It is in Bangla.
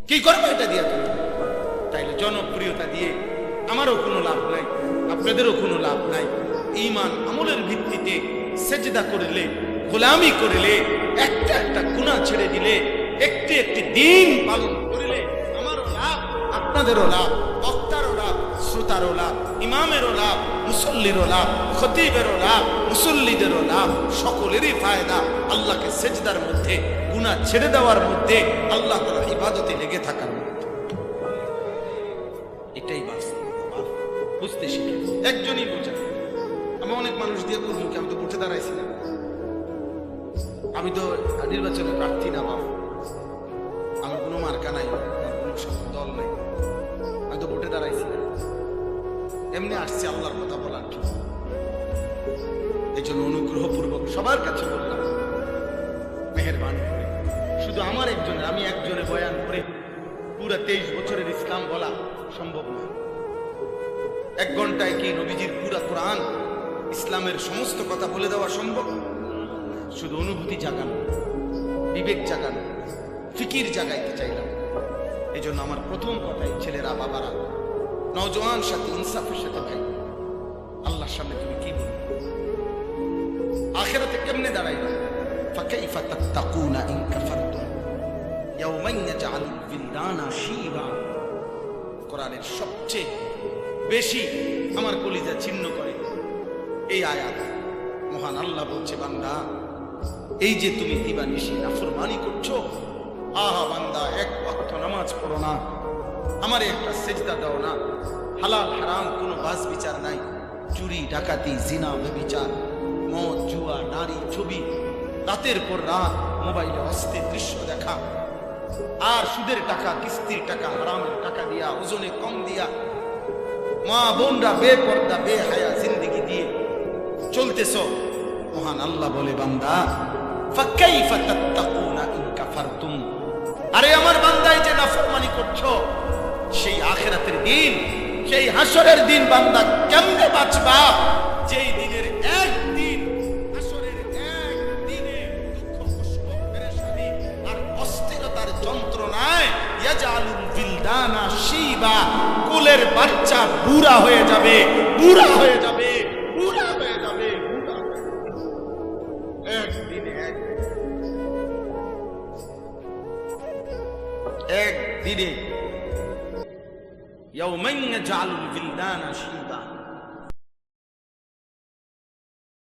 কি করবো এটা দিয়ে তুমি? তাইলে জনপ্রিয়তা দিয়ে আমারও কোনো লাভ নাই, আপনাদেরও কোনো লাভ নাই। ঈমান আমলের ভিত্তিতে সেজদা করলে, গোলামি করলে, একটা একটা গুনাহ ছেড়ে দিলে, একটি একটি দিন পালন করলে আমারও লাভ, আপনাদেরও লাভ, বক্তারও লাভ, শ্রোতারও লাভ, ইমামেরও লাভ, মুসল্লিরও লাভ, খতিবেরও লাভ, মুসল্লিদেরও লাভ, সকলেরই ফায়দা। আল্লাহকে সেজদার মধ্যে, গুনাহ ছেড়ে দেওয়ার মধ্যে, আল্লাহ তাআলার ইবাদতে লেগে থাকার মধ্যে, এটাই বাস্তব। বুঝতে শিখে একজনই বোঝা। আমি অনেক মানুষ দিয়ে করবো কি, আমি তো উঠে দাঁড়াইছি না, আমি তো নির্বাচনে প্রার্থী না, বাবা আমার কোনো মার্কা নাই, কোনো দল নাই, আমি তো ভোটে দাঁড়াইছি না, এমনি আসছি আল্লাহর কথা বলার জন্য। এই জন্য অনুগ্রহপূর্বক সবার কাছে বললাম, মেহেরবানি করে শুধু আমার একজনের, আমি একজনে বয়ান করে পুরা 23 বছরের ইসলাম বলা সম্ভব না। 1 ঘন্টায় কি নবীজির পুরা কোরআন, ইসলামের সমস্ত কথা বলে দেওয়া সম্ভব? শুধু অনুভূতি জাগানো, বিবেক জাগানো, ফিকির জাগাইতে চাইলাম। এই জন্য আমার প্রথম কথাই, ছেলেরা, বাবারা, নওজোয়ান সাথে ইনসাফের সাথে ভাই, আল্লাহর সামনে তুমি কি বলবে? আখিরাতে কেমনে দাঁড়াইবে? ফাকাইফা তাত্তাকুনা ইন কাফারতুম ইয়াওমান ইয়াজআলুল বিলদানা শিবা। কোরআনের সবচেয়ে বেশি আমার কলিজা ছিন্ন করে এই আয়াত। মহান আল্লাহ বলছে, বান্দা এই যে তুমি দিবানিশি নাফরমানি করছো, আহা বান্দা, 1 ওয়াক্ত নামাজ পড়ো না, আমারে একটা সেজদা দাও না, হালাল হারাম কোনো বাস বিচার নাই, চুরি ডাকাতি জিনা ব্যভিচার মদ জুয়া নারী ছবি, রাতের পর রাত মোবাইলে অস্থির দৃশ্য দেখা, আর সুদের টাকা, কিস্তির টাকা, হারামের টাকা দিয়া, ওজনে কম দিয়া, মা বোনরা বেপর্দা বেহায়া জিন্দেগি দিয়ে চলতেছ। মহান আল্লাহ বলে, বান্দা ফাকাইফা তাত্তাকুনা ইন কাফারতুম, আরে আমার বান্দাই যে নাফরমানি করছো, সেই আখিরাতের দিন, সেই হাসরের দিন বান্দা কেমনে বাঁচবা? যেই দিনের একদিন, হাসরের একদিনে দুঃখ কষ্ট পেরেশানি আর অস্থিরতার যন্ত্রণায় ইয়াজআলুল বিলদানা শিবা, কোলের বাচ্চা বুড়া হয়ে যাবে, বুড়া হয়ে যাবে, বুড়া হয়ে যাবে, বুড়া হয়ে যাবে। একদিনে একদিনে ইয়াওমান ইয়াজআলুল বিলদানা শিবা।